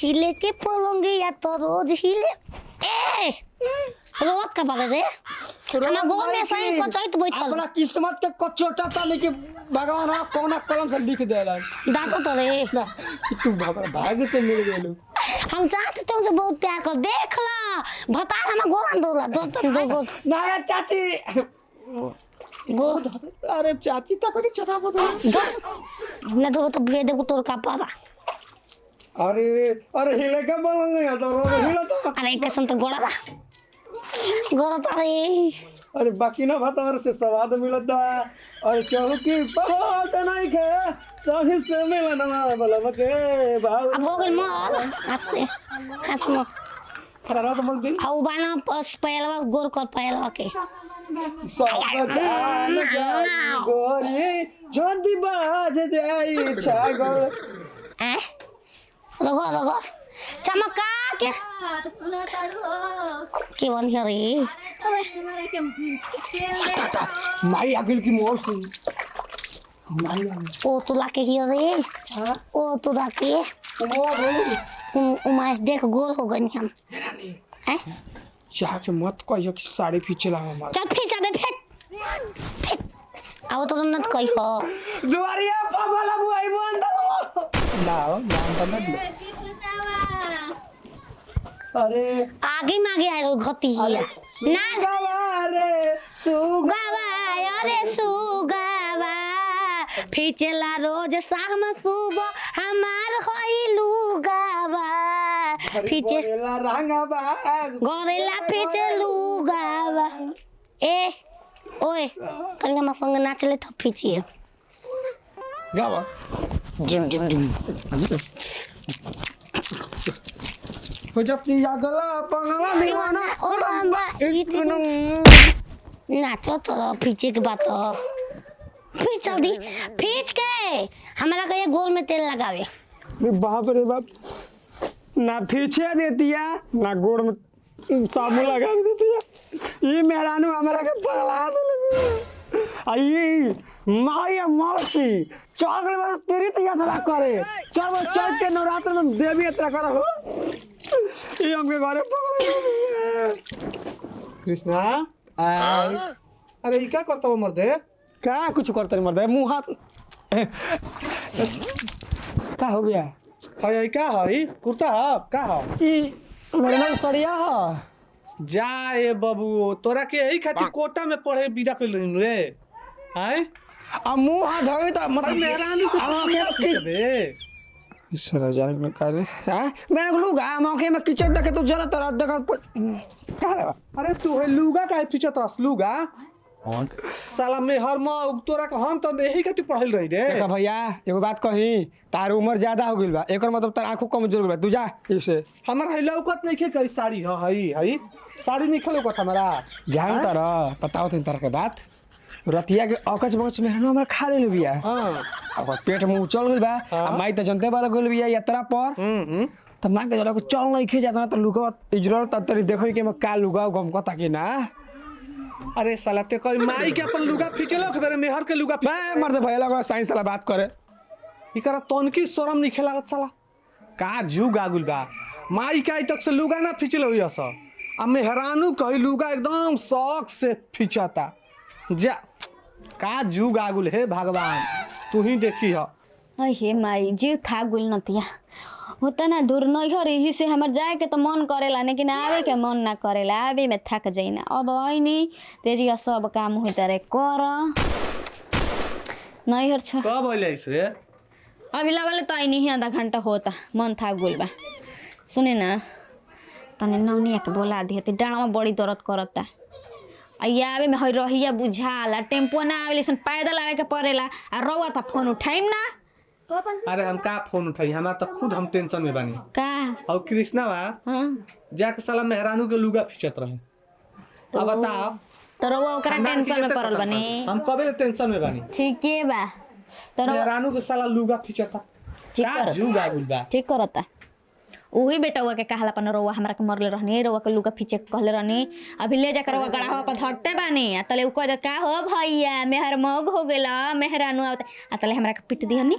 हिले के पलंगिया तो रोज हिले ए रोज का बात रे हम गोल में सही कचैत बैठल अपना किस्मत के कचोटा ताले के भगवान हा कोना कलम से लिख देला डांटो तो रे ना तू भाग्य से मिल गेलू हम चाहते तुमसे बहुत प्यार कर देख ला बता हम गोल दो दो ना चाची गो अरे चाची तक नहीं चढ़ा बोल ना तो भेद को तोर का पारा अरे अरे हिले के पलंगिया तो हिले तो अरे कैसन तो गोड़ा तो रे अरे बाकी ना भात से स्वाद मिलता और चौकी पहाड़ नहीं के सही से मिलना बोला मके भाव अब हो गइल मल हंस मो फरारा तो बोल दी आउ बाना पहलवा गोर कर पहलवा के सावधान जाई गोरी जोंदी बाज जाई छागल ए रगो चमका के तो सुना काढो के वन रे अरे तुम्हारे के माई अगिल की मोर से माई ओ तुला के हियो रे हां ओ तुला के मोर उमा देख गोल हो गई हम रानी हैं चाह के मत कहियो कि साड़ी खींचला हमार चल फेंक अबे फेंक आओ तो नत कही हो दुआरिया पागल बुआई बंद ना नाम तो नहीं अरे आगे मागे आए घती हिया ना गवारे सुगावा अरे सुगावा फिचला रोज शाम सुबह हमार होइलू गावा फिचे रंगबा गोरेला फिचलू गावा ए ओए कल हम संग नाचले तो फिचिए गावा जिम हो जब ती जागला पंगला दीवाना ओ बाबा इतना नाचो तो फिचे के बात हो फिर चल दी फीच के हमारा कहे गोल में तेल लगावे बाप रे बाप ना पीछे देतिया ना गोड़ में साबुन लगा देतिया ये मेहरानू हमारा के पगला दे आई माई मौसी चौगल बस तेरी तो यात्रा करे चल चल के नवरात्र में देवी यात्रा करो ये हमके घरे पगला कृष्णा अरे ये क्या करता हो मर्दे क्या कुछ करता नहीं मर्दे मुंह हाथ का हो गया है क्या है कुर्ता है का है ई मेरा सड़िया है जाए बाबू तोरा के यही खातिर कोटा में पढ़े विदा कर रे हैं आ मुंह हाथ धोई त मतलब मेहरानी को बे सर जाने में का रे हां मैंने को लूगा मौके में किचड़ देखे तो जरा तरह देख अरे तू है लूगा का पीछे तरस लूगा साला में हर माँ तोरा का हम तो यही खातिर पढ़ल रही रे देखा भैया एगो बात कही तार उम्र ज्यादा हो गइल बा एकर मतलब तार आंखों कमजोर हो गइल बा तू जा इसे हमर है लौकत नहीं के कई साड़ी है साड़ी नहीं खेलो कत हमरा जान तार बताओ तनी तार के बात रतिया के अकच बकच मेहरानो हमरा खा ले बिया हां अब पेट में उचल गइल बा आ माई त जनते वाला गइल बिया यात्रा पर त माई त जरा को चल नहीं खे जाता त लुका इजरल त तरी देखो के में का लुगा गम कता के ना अरे साला ते कोई माई के अपन लुगा खींचलो के मेरे मेहर के लुगा मैं मर्द भैया लगा साइंस वाला बात करे इकरा तोनकी शरम नहीं खेलागत साला का जू गागुल बा माई का तक से लुगा ना खींचलो हुई अस अब मेहरानू कही लुगा एकदम शौक से खींचता जा का जू गागुल है भगवान तू ही देखी ह हे माई जीव था गुल नतिया होता ना दूर नैहर यही से हमर जाए के तो मन करेला लेकिन आवे के मन ना करेला आवे में थक जाइना अब आइनी तेजी सब काम हो जा रे कर नैहर छ कब आइले से अभी लगल तो आइनी ही आधा घंटा होता मन था गुल बा सुने ना तने नौनिया के बोला दिए ते डाँडवा बड़ी दर्द करता आवे में है रहिया बुझाला टेम्पो ना आवे लेकिन पैदल आवे के पड़ेला आ रउआ त फोन उठाइम ना अरे हम का फोन उठाई हमारा तो खुद हम टेंशन में बानी का और कृष्णा बा हां जाके साला मेहरानू के लुगा खींचत रहे अब बताओ तो रउआ ओकरा टेंशन में पड़ल बनी हम कबे टेंशन में बानी ठीक है बा तो मेहरानू के साला लुगा खींचता ठीक का जू गागुल बा ठीक करता उही बेटा के कहला पन रउआ हमरा के मरले रहनी रउआ के लुगा पीछे कहले रहनी अभी ले जाकर रउआ गड़ावा पर धरते बानी आ तले उ कह का हो भैया मेहर मौग हो गेला मेहरानू आवत आ तले हमरा के पिट दिहनी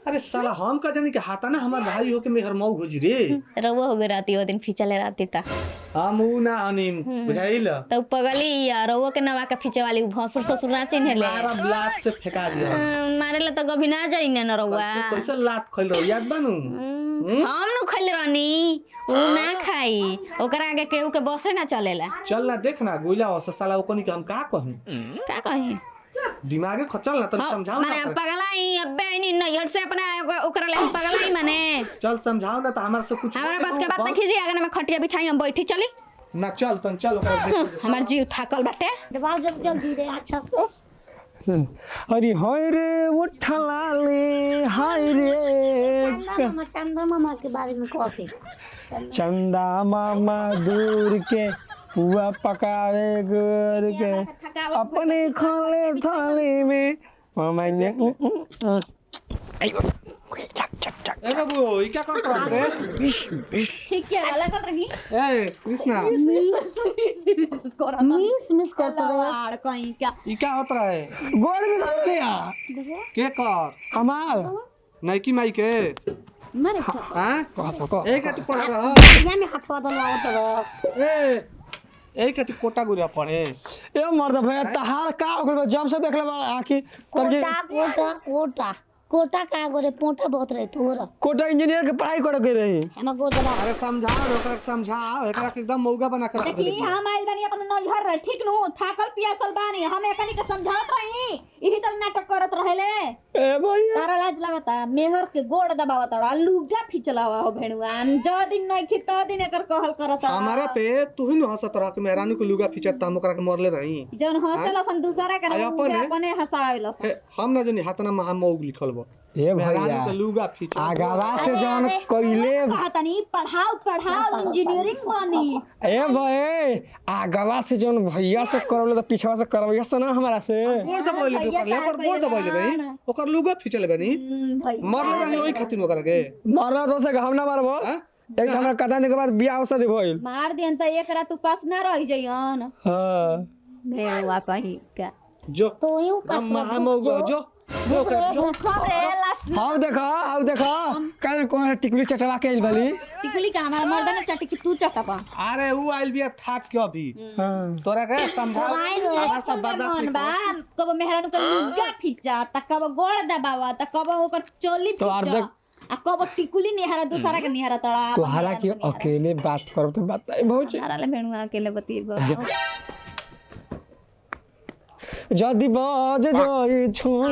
अरे साला हम का जानी कि हाथा ना हमार भाई हो के मेहर मऊ खोजी रे रउआ हो गए रहती वो दिन फिचले रहती ता हम ऊ ना अनिम बुझाइल तो पगली या रउआ के नवा के फिचे वाली भसुर ससुर ना चिन्हे ले मारा ब्लाट से फेंका दिया मारे ला तो कभी ना जाई ना रउआ कैसे लात खइल रहो याद बानू हम नु खइल रहनी उ ना खाई ओकरा आगे केहू के बसे ना चलेला चल ना देख ना गोइला हो साला ओकनी के हम का कही का कही दिमागे खचल ना तनी समझाओ माने ना पगलाई अबे नहीं नैहर से अपना ओकरा ले पगलाई माने चल समझाओ ना तो हमारे से कुछ हमारा बस के बात नहीं कीजिए अगर मैं खटिया बिछाई हम बैठी चली ना चल तन चल ओकरा देख हमार जीव थाकल बाटे दबाव जब जल्दी रे अच्छा से अरे हाय रे उठला ले हाय रे चंदा मामा के बारे में कॉफी चंदा मामा दूर के पुआ पकावे गुर के अपने खाले थाली में मामा ने ए बाबू ई क्या कर रहा रे ठीक है वाला कर रही ए कृष्णा मिस करते रहे कहीं क्या ई क्या होत रहा है गोड़ में कर लिया के कर हमार नाइकी माई के मारे हां ए का तू पढ़ रहा या में हाथ वाला आवत रहे ए का तू कोटा गुरिया पढ़े ए मर्द भैया तहार का हो गइल जब से देख ले आखी कोटा कोटा का गोरे पोटा बहुत रहे तोरा कोटा इंजीनियर के पढ़ाई करे के रही हम गोटा अरे समझाओ ओकरा के समझाओ एकरा के एकदम मौगा बना के रख दे देखी हम आइल बानी अपन नैहर रह ठीक नु थाकल पियासल बानी हम एकनी के समझात रही इही त नाटक करत रहेले ए भैया तारा लाज लगता मेहर के गोड़ दबावत अड़ा लुगा फिचलावा हो भेणुआन ज दिन नहीं खी त दिन एकर कहल करत हमारा पे तू ही न हंसत रह के मेहरानी को लुगा खींचत हम ओकरा के मरले रही जौन हंसेला सन दूसरा के आ, अपने? अपने हंसावेला सन हम ना जानी हाथ ना महा मौग लिखल बा ए मेहरानी भैया के लुगा खींच आगावा से जौन कइले कहतनी पढ़ाओ इंजीनियरिंग बनी ए भाई आगावा से जौन भैया से करौले त पीछवा से करवैया से ना हमारा से गोड़ दबाइले तू कर ले पर गोड़ दबाइले रही ओकर लुगा खींचले बनी भाई मरले रही ओई खातिर ओकरा के मरला तो से घाव ना मारबो हां एक हमरा कटाने के बाद बियाह से दे भइल मार देन त एक रात उपास ना रह जइयन हां भेड़ुआ कहीं का जो तो यूं हम महा मौग जो जो खबरे लास्ट हाउ देखा काल कोन टिकली चटवा के आइल बाली टिकुली का हमारा मर्दाना चटी की तू चटपा अरे ऊ आइल बिया थाक के अभी हां तोरा के समझाओ हमार सब बर्दाश्त मन नहीं बा कब मेहरान के लुगा खींचा त कब गोड़ दबावा त कब ओकर चोली तो खींचा अर्धक- आ कब टिकुली निहारा दूसरा के निहारा तड़ा तोहरा के अकेले बात करब तो बताई बहुत हमारा ले भेड़ुआ अकेले बतीब जदी बाज जाई छोड़